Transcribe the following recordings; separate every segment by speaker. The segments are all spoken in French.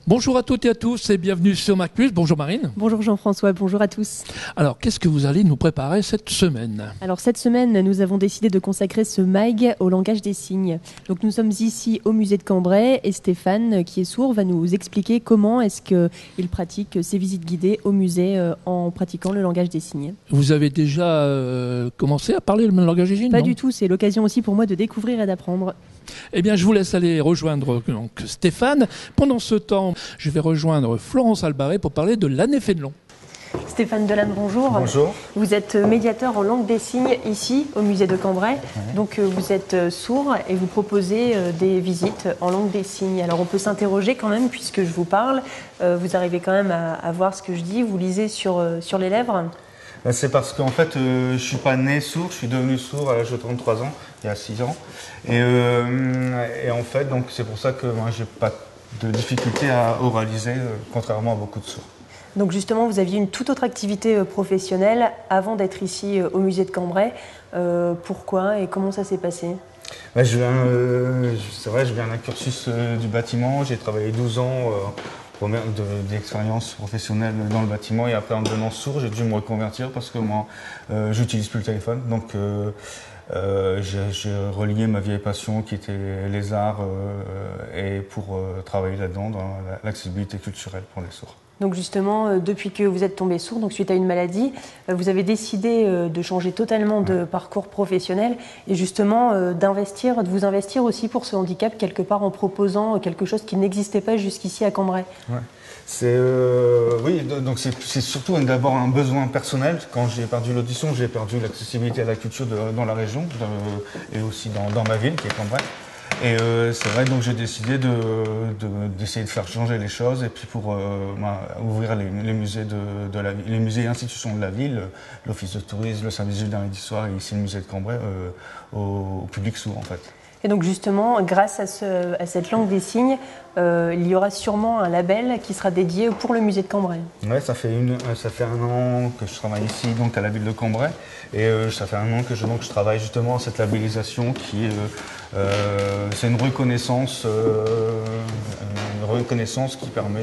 Speaker 1: Bonjour à toutes et à tous et bienvenue sur MacPlus. Bonjour Marine.
Speaker 2: Bonjour Jean-François, bonjour à tous.
Speaker 1: Alors, qu'est-ce que vous allez nous préparer cette semaine ?
Speaker 2: Alors cette semaine, nous avons décidé de consacrer ce MAG au langage des signes. Donc nous sommes ici au musée de Cambrai et Stéphane, qui est sourd, va nous expliquer comment est-ce qu'il pratique ses visites guidées au musée en pratiquant le langage des signes.
Speaker 1: Vous avez déjà commencé à parler le langage des signes ?
Speaker 2: Pas du tout, c'est l'occasion aussi pour moi de découvrir et d'apprendre.
Speaker 1: Eh bien, je vous laisse aller rejoindre donc Stéphane. Pendant ce temps, je vais rejoindre Florence Albaret pour parler de l'année Fénelon.
Speaker 2: Stéphane Delanne, bonjour.
Speaker 3: Bonjour.
Speaker 2: Vous êtes médiateur en langue des signes ici au musée de Cambrai.
Speaker 3: Oui.
Speaker 2: Donc vous êtes sourd et vous proposez des visites en langue des signes. Alors on peut s'interroger quand même puisque je vous parle. Vous arrivez quand même à voir ce que je dis. Vous lisez sur les lèvres.
Speaker 3: C'est parce qu'en fait, je ne suis pas né sourd, je suis devenu sourd à l'âge de 33 ans, il y a 6 ans. Et en fait, donc, c'est pour ça que moi, je n'ai pas de difficulté à oraliser, contrairement à beaucoup de sourds.
Speaker 2: Donc justement, vous aviez une toute autre activité professionnelle avant d'être ici au musée de Cambrai. Pourquoi et comment ça s'est passé ?
Speaker 3: C'est vrai, je viens d'un cursus du bâtiment, j'ai travaillé 12 ans d'expérience professionnelle dans le bâtiment et après en devenant sourd, j'ai dû me reconvertir parce que moi, j'utilise plus le téléphone. Donc j'ai relié ma vieille passion qui était les arts et pour travailler là-dedans dans l'accessibilité culturelle pour les sourds.
Speaker 2: Donc justement, depuis que vous êtes tombé sourd, donc suite à une maladie, vous avez décidé de changer totalement de parcours professionnel et justement de vous investir aussi pour ce handicap quelque part en proposant quelque chose qui n'existait pas jusqu'ici à Cambrai.
Speaker 3: Ouais. Oui, donc c'est surtout d'abord un besoin personnel. Quand j'ai perdu l'audition, j'ai perdu l'accessibilité à la culture dans la région et aussi dans ma ville qui est Cambrai. Et c'est vrai, donc j'ai décidé d'essayer de faire changer les choses et puis pour ouvrir les musées les musées et institutions de la ville, l'office de tourisme, le service du lundi soir et ici le musée de Cambrai au public sourd en fait.
Speaker 2: Et donc justement, grâce à cette langue des signes, il y aura sûrement un label qui sera dédié pour le musée de Cambrai.
Speaker 3: Ouais, ça fait 1 an que je travaille ici donc à la ville de Cambrai et ça fait 1 an que je travaille justement à cette labellisation qui c'est une reconnaissance qui permet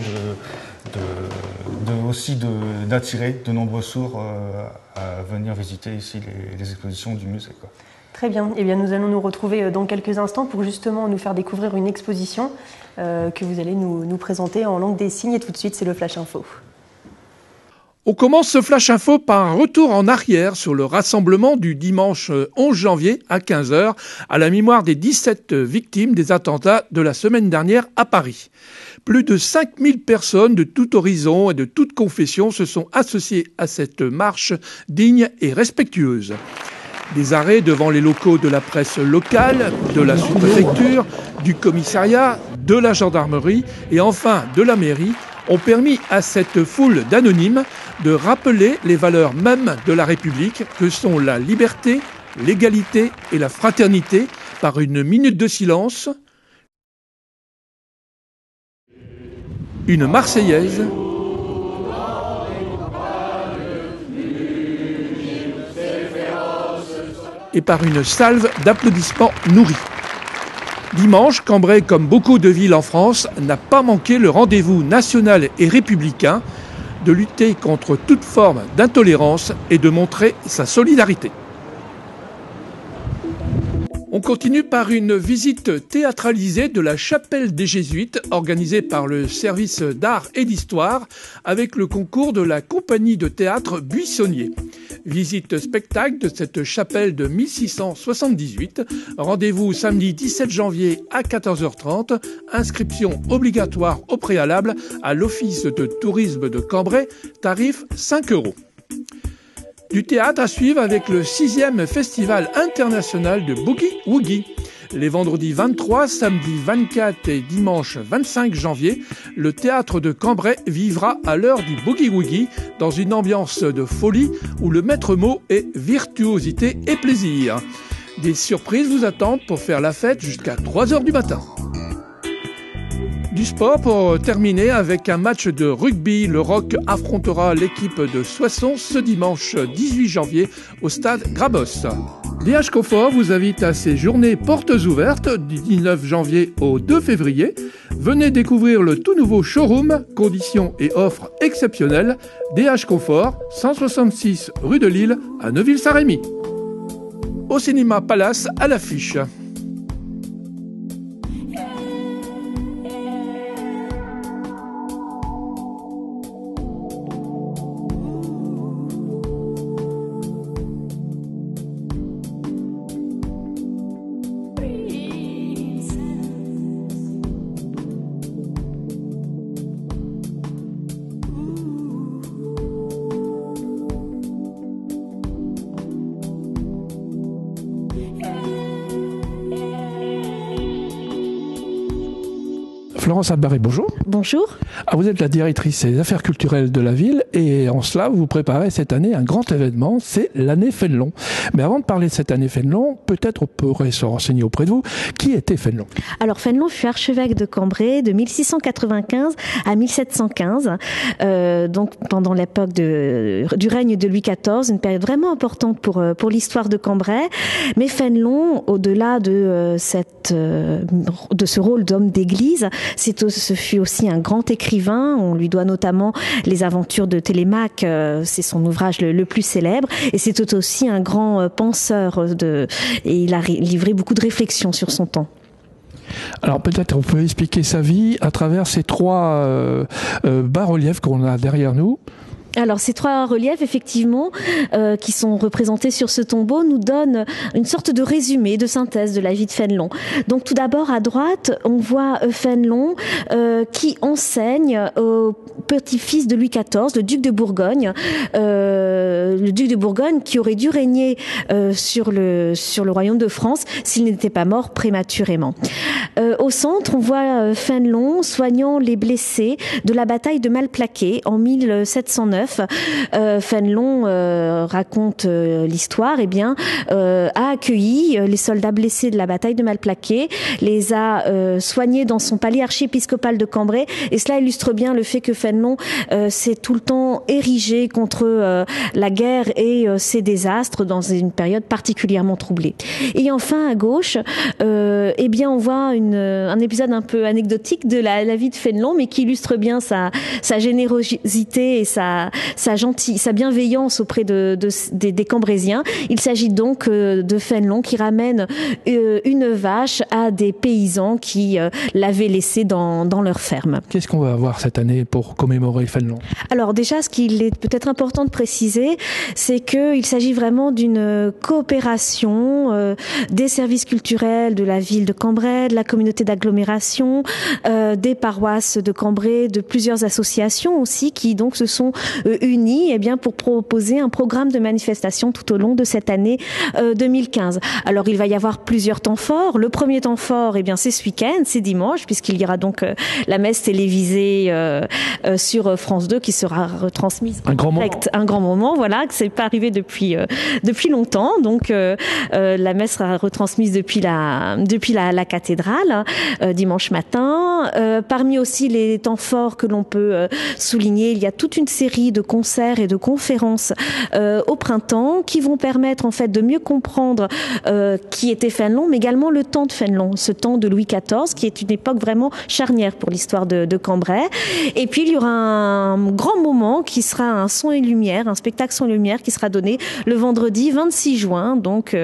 Speaker 3: aussi d'attirer de nombreux sourds à venir visiter ici les expositions du musée, quoi.
Speaker 2: Très bien. Eh bien, nous allons nous retrouver dans quelques instants pour justement nous faire découvrir une exposition que vous allez nous présenter en langue des signes. Et tout de suite, c'est le Flash Info.
Speaker 1: On commence ce Flash Info par un retour en arrière sur le rassemblement du dimanche 11 janvier à 15h à la mémoire des 17 victimes des attentats de la semaine dernière à Paris. Plus de 5000 personnes de tout horizon et de toute confession se sont associées à cette marche digne et respectueuse. Des arrêts devant les locaux de la presse locale, de la sous-préfecture, du commissariat, de la gendarmerie et enfin de la mairie ont permis à cette foule d'anonymes de rappeler les valeurs mêmes de la République que sont la liberté, l'égalité et la fraternité par une minute de silence, une Marseillaise et par une salve d'applaudissements nourris. Dimanche, Cambrai, comme beaucoup de villes en France, n'a pas manqué le rendez-vous national et républicain de lutter contre toute forme d'intolérance et de montrer sa solidarité. On continue par une visite théâtralisée de la chapelle des Jésuites organisée par le service d'art et d'histoire avec le concours de la compagnie de théâtre Buissonnier. Visite spectacle de cette chapelle de 1678. Rendez-vous samedi 17 janvier à 14h30. Inscription obligatoire au préalable à l'office de tourisme de Cambrai. Tarif 5 €. Du théâtre à suivre avec le 6e Festival international de Boogie Woogie. Les vendredis 23, samedi 24 et dimanche 25 janvier, le théâtre de Cambrai vivra à l'heure du Boogie Woogie dans une ambiance de folie où le maître mot est virtuosité et plaisir. Des surprises vous attendent pour faire la fête jusqu'à 3h du matin. Du sport pour terminer avec un match de rugby. Le Roc affrontera l'équipe de Soissons ce dimanche 18 janvier au stade Grabos. DH Confort vous invite à ces journées portes ouvertes du 19 janvier au 2 février. Venez découvrir le tout nouveau showroom, conditions et offres exceptionnelles, DH Confort, 166 rue de Lille à Neuville-Saint-Rémy. Au cinéma Palace à l'affiche. Florence Albaré, bonjour.
Speaker 4: Bonjour.
Speaker 1: Vous êtes la directrice des affaires culturelles de la ville et en cela, vous préparez cette année un grand événement, c'est l'année Fénelon. Mais avant de parler de cette année Fénelon, peut-être on pourrait se renseigner auprès de vous. Qui était Fénelon?
Speaker 4: Alors Fénelon fut archevêque de Cambrai de 1695 à 1715, donc pendant l'époque du règne de Louis XIV, une période vraiment importante pour l'histoire de Cambrai. Mais Fénelon, au-delà de ce rôle d'homme d'église, ce fut aussi un grand écrivain. On lui doit notamment les aventures de Télémaque, c'est son ouvrage le plus célèbre. Et c'était aussi un grand penseur et il a livré beaucoup de réflexions sur son temps.
Speaker 1: Alors peut-être on peut expliquer sa vie à travers ces trois bas-reliefs qu'on a derrière nous.
Speaker 4: Alors ces trois reliefs, effectivement, qui sont représentés sur ce tombeau, nous donnent une sorte de résumé, de synthèse de la vie de Fénelon. Donc tout d'abord, à droite, on voit Fénelon qui enseigne au petit-fils de Louis XIV, le duc de Bourgogne. Le duc de Bourgogne qui aurait dû régner sur le royaume de France s'il n'était pas mort prématurément. Au centre, on voit Fénelon soignant les blessés de la bataille de Malplaquet en 1709. Fénelon raconte l'histoire, a accueilli les soldats blessés de la bataille de Malplaquet, les a soignés dans son palais archiépiscopal de Cambrai, et cela illustre bien le fait que Fénelon s'est tout le temps érigé contre la guerre et ses désastres dans une période particulièrement troublée. Et enfin à gauche, on voit un épisode un peu anecdotique de la vie de Fénelon, mais qui illustre bien sa générosité et sa bienveillance auprès des Cambrésiens. Il s'agit donc de Fénelon qui ramène une vache à des paysans qui l'avaient laissée dans leur ferme.
Speaker 1: Qu'est-ce qu'on va avoir cette année pour commémorer Fénelon? Alors
Speaker 4: déjà, ce qu'il est peut-être important de préciser, c'est qu'il s'agit vraiment d'une coopération des services culturels de la ville de Cambrai, de la communauté d'agglomération, des paroisses de Cambrai, de plusieurs associations aussi qui donc se sont unis pour proposer un programme de manifestation tout au long de cette année 2015. Alors il va y avoir plusieurs temps forts. Le premier temps fort, c'est ce week-end, c'est dimanche, puisqu'il y aura donc la messe télévisée sur France 2 qui sera retransmise
Speaker 1: un grand
Speaker 4: moment, voilà, que c'est pas arrivé depuis longtemps. Donc la messe sera retransmise depuis la cathédrale dimanche matin. Parmi aussi les temps forts que l'on peut souligner, il y a toute une série de concerts et de conférences au printemps qui vont permettre en fait de mieux comprendre qui était Fénelon, mais également le temps de Fénelon, ce temps de Louis XIV qui est une époque vraiment charnière pour l'histoire de Cambrai. Et puis il y aura un grand moment qui sera un son et lumière, un spectacle son et lumière qui sera donné le vendredi 26 juin, donc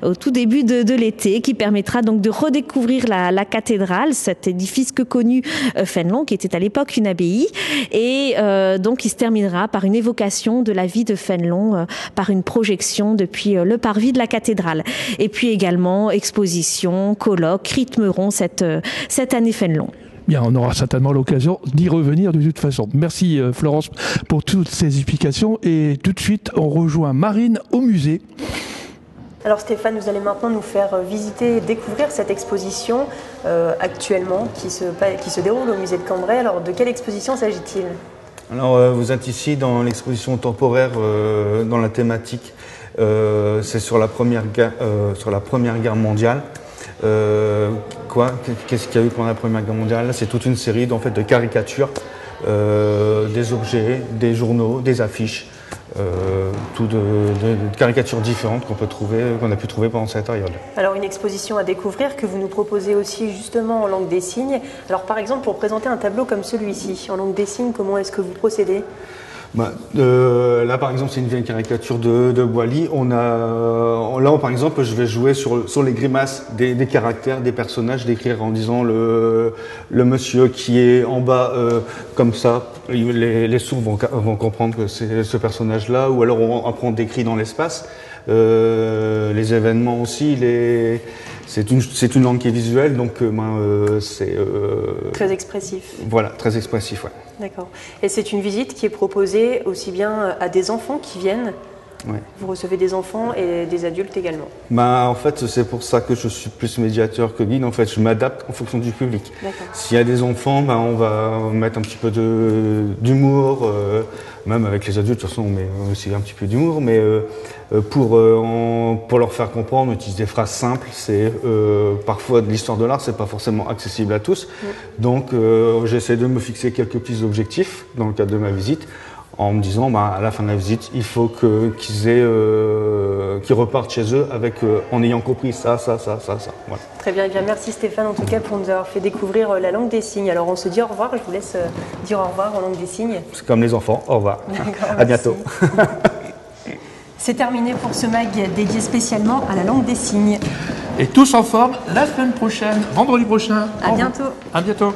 Speaker 4: au tout début de l'été, qui permettra donc de redécouvrir la cathédrale, cet édifice que connut Fénelon, qui était à l'époque une abbaye, et donc il se terminera par une évocation de la vie de Fénelon, par une projection depuis le parvis de la cathédrale. Et puis également expositions, colloques rythmeront cette année Fénelon.
Speaker 1: Bien, on aura certainement l'occasion d'y revenir de toute façon. Merci Florence pour toutes ces explications et tout de suite on rejoint Marine au musée.
Speaker 2: Alors Stéphane, vous allez maintenant nous faire visiter et découvrir cette exposition actuellement qui se déroule au musée de Cambrai. Alors de quelle exposition s'agit-il ?
Speaker 3: Alors vous êtes ici dans l'exposition temporaire dans la thématique, c'est sur la Première Guerre mondiale. Qu'est-ce qu'il y a eu pendant la Première Guerre mondiale? C'est toute une série de caricatures, des objets, des journaux, des affiches de caricatures différentes qu'on a pu trouver pendant cette période.
Speaker 2: Alors une exposition à découvrir que vous nous proposez aussi justement en langue des signes. Alors par exemple pour présenter un tableau comme celui-ci, en langue des signes, comment est-ce que vous procédez ?
Speaker 3: Là par exemple c'est une vieille caricature de Boily. Là par exemple je vais jouer sur les grimaces des caractères, des personnages, d'écrire en disant le monsieur qui est en bas comme ça. Les sourds vont comprendre que c'est ce personnage-là, ou alors après on décrit dans l'espace. Les événements aussi, c'est une langue qui est visuelle, donc c'est
Speaker 2: très expressif.
Speaker 3: Voilà, très expressif, ouais.
Speaker 2: D'accord. Et c'est une visite qui est proposée aussi bien à des enfants qui viennent.
Speaker 3: Ouais.
Speaker 2: Vous recevez des enfants et des adultes également.
Speaker 3: En fait, c'est pour ça que je suis plus médiateur que guide. En fait, je m'adapte en fonction du public. S'il y a des enfants, on va mettre un petit peu d'humour. Même avec les adultes, de toute façon, on met aussi un petit peu d'humour. Mais pour leur faire comprendre, on utilise des phrases simples. C'est parfois de l'histoire de l'art, c'est pas forcément accessible à tous. Donc, j'essaie de me fixer quelques petits objectifs dans le cadre de ma visite, en me disant, à la fin de la visite, il faut qu'ils repartent chez eux en ayant compris ça. Voilà.
Speaker 2: Très bien, merci Stéphane en tout cas pour nous avoir fait découvrir la langue des signes. Alors on se dit au revoir, je vous laisse dire au revoir en langue des signes.
Speaker 3: C'est comme les enfants, au revoir. À bientôt.
Speaker 2: C'est terminé pour ce mag dédié spécialement à la langue des signes.
Speaker 1: Et tous en forme la semaine prochaine, vendredi prochain.
Speaker 2: À bientôt.
Speaker 1: À bientôt.